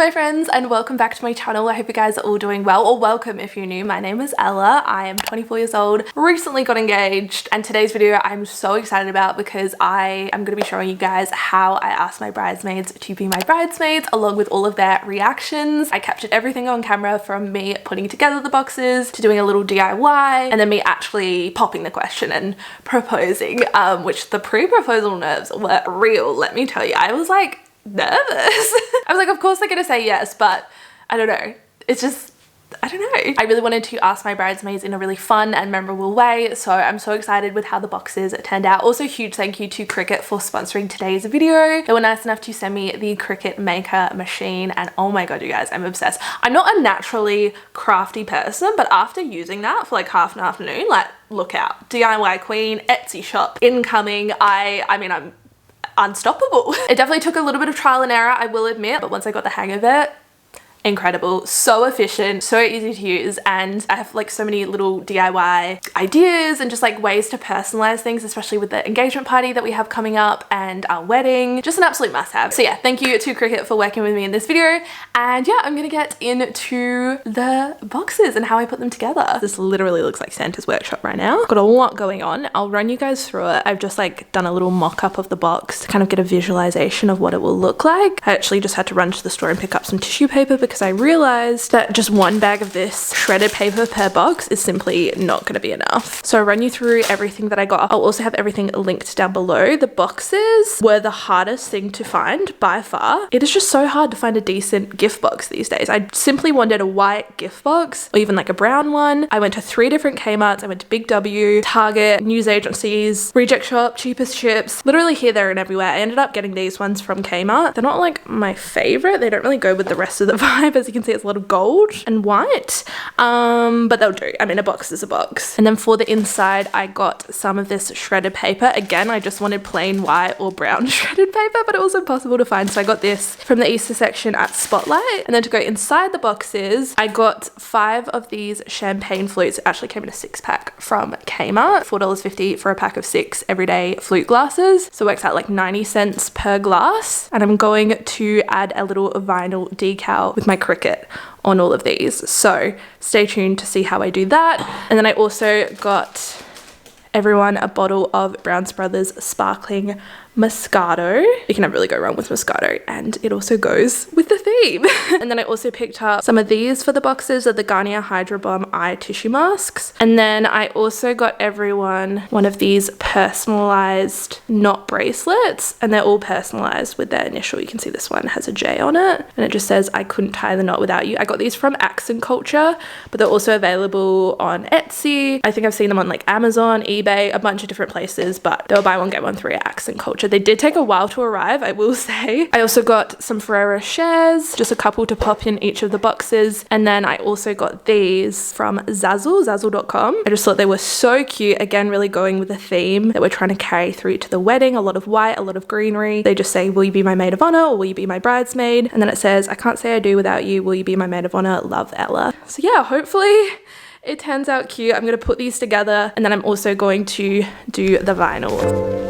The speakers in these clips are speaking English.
my friends, and welcome back to my channel. I hope you guys are all doing well, or welcome if you're new. My name is Ella. I am 24 years old, recently got engaged, and today's video I'm so excited about because I am going to be showing you guys how I asked my bridesmaids to be my bridesmaids, along with all of their reactions. I captured everything on camera, from me putting together the boxes to doing a little DIY, and then me actually popping the question and proposing, which the pre-proposal nerves were real, let me tell you. I was like nervous. I was like, of course they're gonna say yes, but I don't know. It's just, I don't know. I really wanted to ask my bridesmaids in a really fun and memorable way, so I'm so excited with how the boxes turned out. Also, huge thank you to Cricut for sponsoring today's video. They were nice enough to send me the Cricut Maker machine, and oh my god, you guys, I'm obsessed. I'm not a naturally crafty person, but after using that for like half an afternoon, like, look out. DIY queen, Etsy shop incoming. I mean, I'm unstoppable. It definitely took a little bit of trial and error, I will admit, but once I got the hang of it, incredible. So efficient, so easy to use, and I have like so many little DIY ideas and just like ways to personalize things, especially with the engagement party that we have coming up and our wedding. Just an absolute must-have. So yeah, thank you to Cricut for working with me in this video, and yeah, I'm gonna get into the boxes and how I put them together. This literally looks like Santa's workshop right now. Got a lot going on. I'll run you guys through it. I've just like done a little mock-up of the box to kind of get a visualization of what it will look like. I actually just had to run to the store and pick up some tissue paper because I realized that just one bag of this shredded paper per box is simply not going to be enough. So I'll run you through everything that I got. I'll also have everything linked down below. The boxes were the hardest thing to find by far. It is just so hard to find a decent gift box these days. I simply wanted a white gift box, or even like a brown one. I went to 3 different Kmarts. I went to Big W, Target, news agencies, Reject Shop, Cheapest Chips, literally here, there, and everywhere. I ended up getting these ones from Kmart. They're not like my favorite. They don't really go with the rest of the vibe. As you can see, it's a lot of gold and white, but they'll do. I mean, a box is a box. And then for the inside, I got some of this shredded paper. Again, I just wanted plain white or brown shredded paper, but it was impossible to find. So I got this from the Easter section at Spotlight. And then to go inside the boxes, I got 5 of these champagne flutes. It actually came in a 6-pack from Kmart, $4.50 for a pack of 6 everyday flute glasses. So it works out like 90 cents per glass. And I'm going to add a little vinyl decal with my Cricut on all of these, so stay tuned to see how I do that. And then I also got everyone a bottle of Brown's Brothers sparkling Moscato. You can never really go wrong with Moscato, and it also goes with the theme. And then I also picked up some of these for the boxes of the Garnier Hydro Bomb eye tissue masks. And then I also got everyone one of these personalized knot bracelets, and they're all personalized with their initial. You can see this one has a J on it, and it just says, "I couldn't tie the knot without you." I got these from Accent Culture, but they're also available on Etsy. I think I've seen them on like Amazon, eBay, a bunch of different places, but they were buy one get one free at Accent Culture. They did take a while to arrive, I will say. I also got some Ferrero shares, just a couple to pop in each of the boxes. And then I also got these from zazzle.com. I just thought they were so cute. Again, really going with the theme that we're trying to carry through to the wedding. A lot of white, a lot of greenery. They just say, "Will you be my maid of honor, or will you be my bridesmaid?" And then it says, "I can't say I do without you. Will you be my maid of honor? Love, Ella." So yeah, hopefully it turns out cute. I'm going to put these together, and then I'm also going to do the vinyl.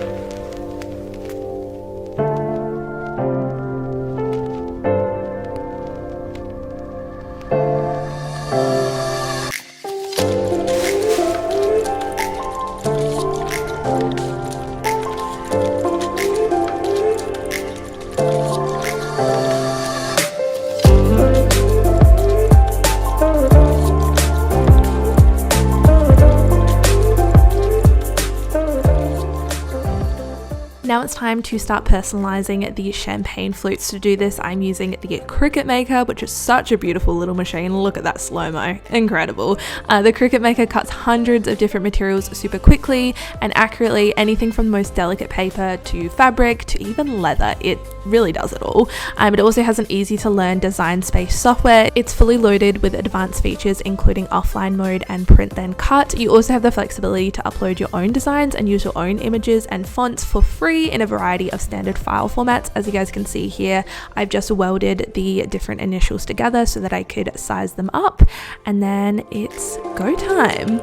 Now it's time to start personalizing the champagne flutes. To do this, I'm using the Cricut Maker, which is such a beautiful little machine. Look at that slow-mo, incredible. The Cricut Maker cuts hundreds of different materials super quickly and accurately, anything from the most delicate paper to fabric to even leather. It really does it all. It also has an easy to learn design space software. It's fully loaded with advanced features including offline mode and print then cut. You also have the flexibility to upload your own designs and use your own images and fonts for free in a variety of standard file formats. As you guys can see here, I've just welded the different initials together so that I could size them up, and then it's go time.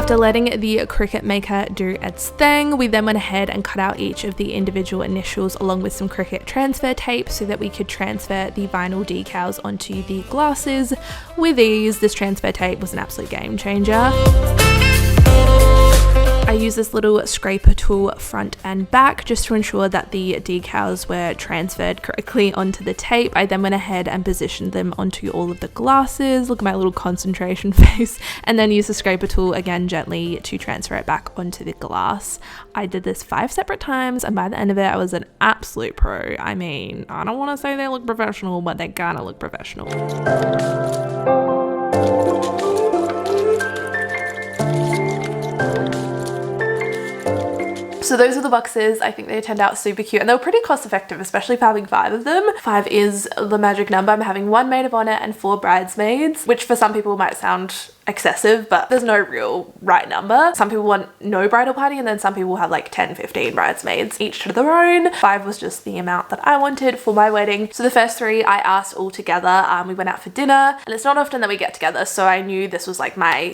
After letting the Cricut Maker do its thing, we then went ahead and cut out each of the individual initials along with some Cricut transfer tape so that we could transfer the vinyl decals onto the glasses with ease. This transfer tape was an absolute game changer. I used this little scraper tool front and back just to ensure that the decals were transferred correctly onto the tape. I then went ahead and positioned them onto all of the glasses. Look at my little concentration face. And then used the scraper tool again gently to transfer it back onto the glass. I did this 5 separate times, and by the end of it I was an absolute pro. I mean, I don't want to say they look professional, but they kind of look professional. So those are the boxes. I think they turned out super cute and they were pretty cost effective, especially for having 5 of them. 5 is the magic number. I'm having 1 maid of honor and 4 bridesmaids, which for some people might sound excessive, but there's no real right number. Some people want no bridal party, and then some people have like 10, 15 bridesmaids, each to their own. 5 was just the amount that I wanted for my wedding. So the first 3 I asked all together. We went out for dinner, and it's not often that we get together, so I knew this was like my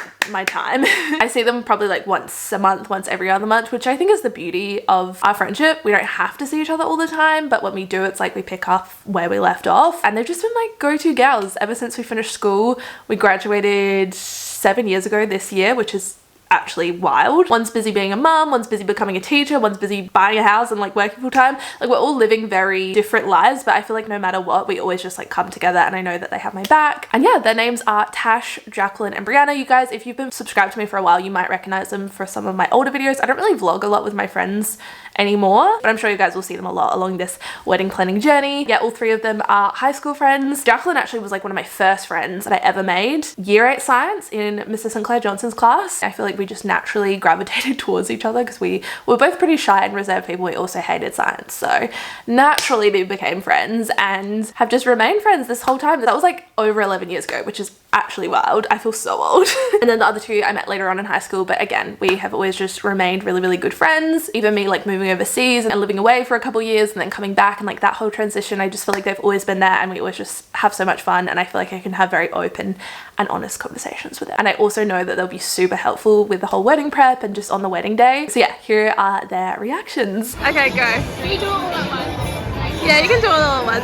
time. I see them probably like once a month, once every other month, which I think is the beauty of our friendship. We don't have to see each other all the time, but when we do, it's like we pick up where we left off, and they've just been like go-to gals ever since we finished school. We graduated 7 years ago this year, which is actually wild. One's busy being a mum, one's busy becoming a teacher, one's busy buying a house and like working full time. Like, we're all living very different lives, but I feel like no matter what, we always just like come together, and I know that they have my back. And yeah, their names are Tash, Jacqueline, and Brianna. You guys, if you've been subscribed to me for a while, you might recognize them for some of my older videos. I don't really vlog a lot with my friends anymore, but I'm sure you guys will see them a lot along this wedding planning journey. Yeah, all 3 of them are high school friends. Jacqueline actually was like one of my first friends that I ever made. Year 8 science in Mr. Sinclair Johnson's class. I feel like we just naturally gravitated towards each other because we were both pretty shy and reserved people. We also hated science, so naturally we became friends and have just remained friends this whole time. That was like over 11 years ago, which is actually wild. I feel so old. And then the other 2 I met later on in high school, but again, we have always just remained really, really good friends. Even me like moving overseas and living away for a couple years and then coming back, and like that whole transition, I just feel like they've always been there, and we always just have so much fun, and I feel like I can have very open and honest conversations with them. And I also know that they'll be super helpful with the whole wedding prep and just on the wedding day. So yeah, here are their reactions. Okay, go. Can you do it all at once? Yeah, you can do it all at once.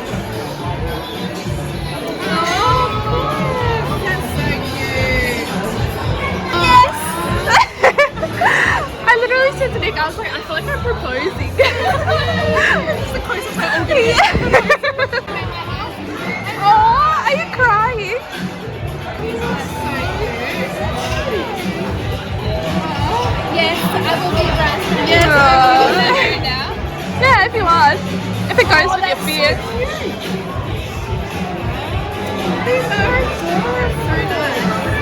I said to Nick, I was like, I feel like I'm proposing. It's the closest I'm gonna get. Oh, are you crying? Yes, I will be bridesmaid. Yes. Can I do it now? Yeah, if you want. If it goes with your beard.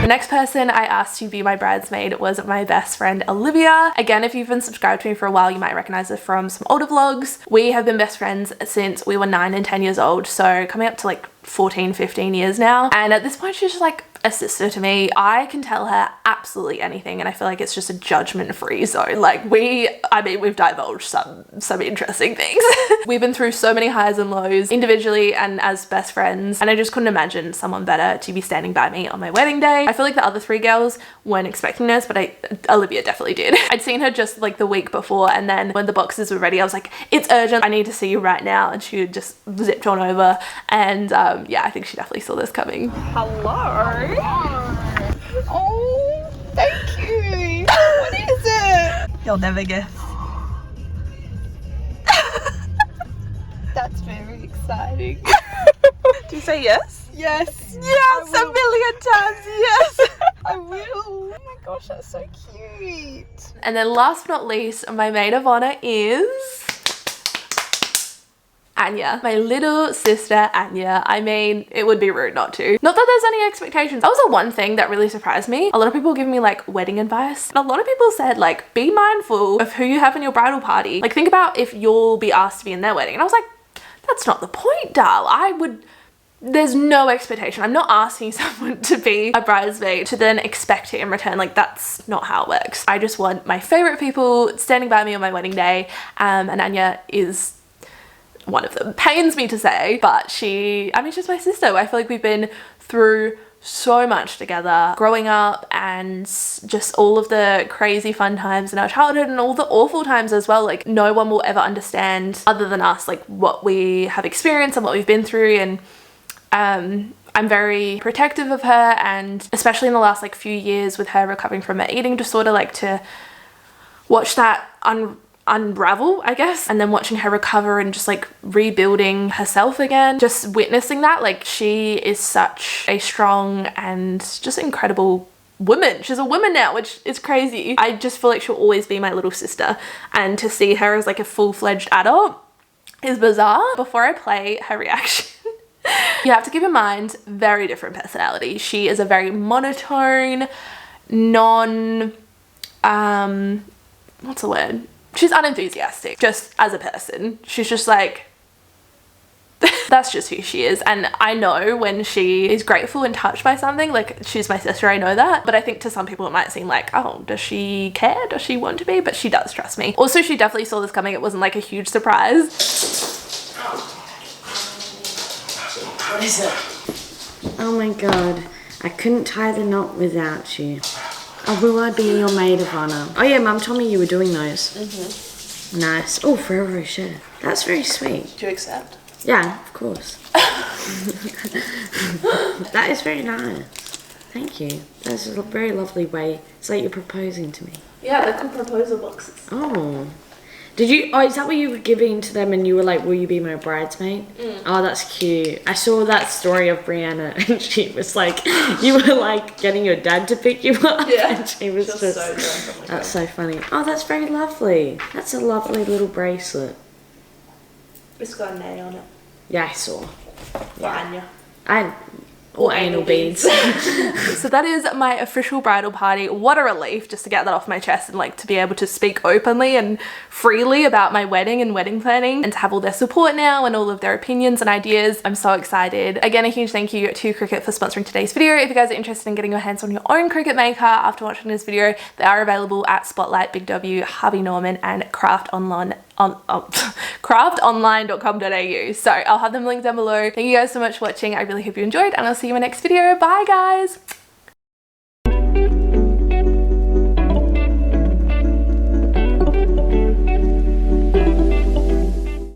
The next person I asked to be my bridesmaid was my best friend Olivia. Again, if you've been subscribed to me for a while, you might recognize her from some older vlogs. We have been best friends since we were 9 and 10 years old, so coming up to like 14, 15 years now. And at this point, she's just like a sister to me. I can tell her absolutely anything, and I feel like it's just a judgment-free zone. Like I mean, we've divulged some interesting things. We've been through so many highs and lows individually and as best friends, and I just couldn't imagine someone better to be standing by me on my wedding day. I feel like the other 3 girls weren't expecting this, but Olivia definitely did. I'd seen her just like the week before, and then when the boxes were ready, I was like, it's urgent, I need to see you right now, and she just zipped on over, and yeah, I think she definitely saw this coming. Hello. Oh, thank you. What is it? You'll never guess. That's very exciting. Do you say yes? Yes. Yes, a million times yes. I will. Oh my gosh, that's so cute. And then last but not least, my maid of honor is Anya, my little sister Anya. I mean, it would be rude not to. Not that there's any expectations. That was the one thing that really surprised me. A lot of people give me like wedding advice, and a lot of people said like, be mindful of who you have in your bridal party. Like, think about if you'll be asked to be in their wedding. And I was like, that's not the point, Dal. There's no expectation. I'm not asking someone to be a bridesmaid to then expect it in return. Like, that's not how it works. I just want my favorite people standing by me on my wedding day, and Anya is one of them. Pains me to say, but she's my sister. I feel like we've been through so much together growing up, and just all of the crazy fun times in our childhood and all the awful times as well. Like, no one will ever understand other than us, like, what we have experienced and what we've been through. And I'm very protective of her, and especially in the last like few years with her recovering from her eating disorder, like to watch that unravel, I guess, and then watching her recover and just like rebuilding herself again, just witnessing that. Like, she is such a strong and just incredible woman. She's a woman now, which is crazy. I just feel like she'll always be my little sister, and to see her as like a full-fledged adult is bizarre. Before I play her reaction, you have to keep in mind, very different personality. She is a very monotone, what's the word? She's unenthusiastic just as a person. She's just like, that's just who she is. And I know when she is grateful and touched by something, like, she's my sister, I know that. But I think to some people it might seem like, oh, does she care? Does she want to be? But she does, trust me. Also, she definitely saw this coming. It wasn't like a huge surprise. What is it? Oh my god, I couldn't tie the knot without you. Oh, will I be your maid of honor? Oh yeah, Mum told me you were doing those. Mm-hmm. Nice. Oh, Ferrero Rocher. That's very sweet. Do you accept? Yeah, of course. That is very nice. Thank you. That's a very lovely way. It's like you're proposing to me. Yeah, they're called proposal boxes. Oh. Did you, oh, is that what you were giving to them and you were like, will you be my bridesmaid? Mm. Oh, that's cute. I saw that story of Brianna and she was like, you were like getting your dad to pick you up. Yeah. And she was just so drunk. That's so funny. Oh, that's very lovely. That's a lovely little bracelet. It's got an A on it. Yeah, I saw. For Anya. And or anal beads. So that is my official bridal party. What a relief just to get that off my chest and like to be able to speak openly and freely about my wedding and wedding planning, and to have all their support now and all of their opinions and ideas. I'm so excited. Again, a huge thank you to Cricut for sponsoring today's video. If you guys are interested in getting your hands on your own Cricut Maker after watching this video, they are available at Spotlight, Big W, Harvey Norman and craftonline.com.au. So I'll have them linked down below. Thank you guys so much for watching. I really hope you enjoyed, and I'll see you in my next video. Bye guys.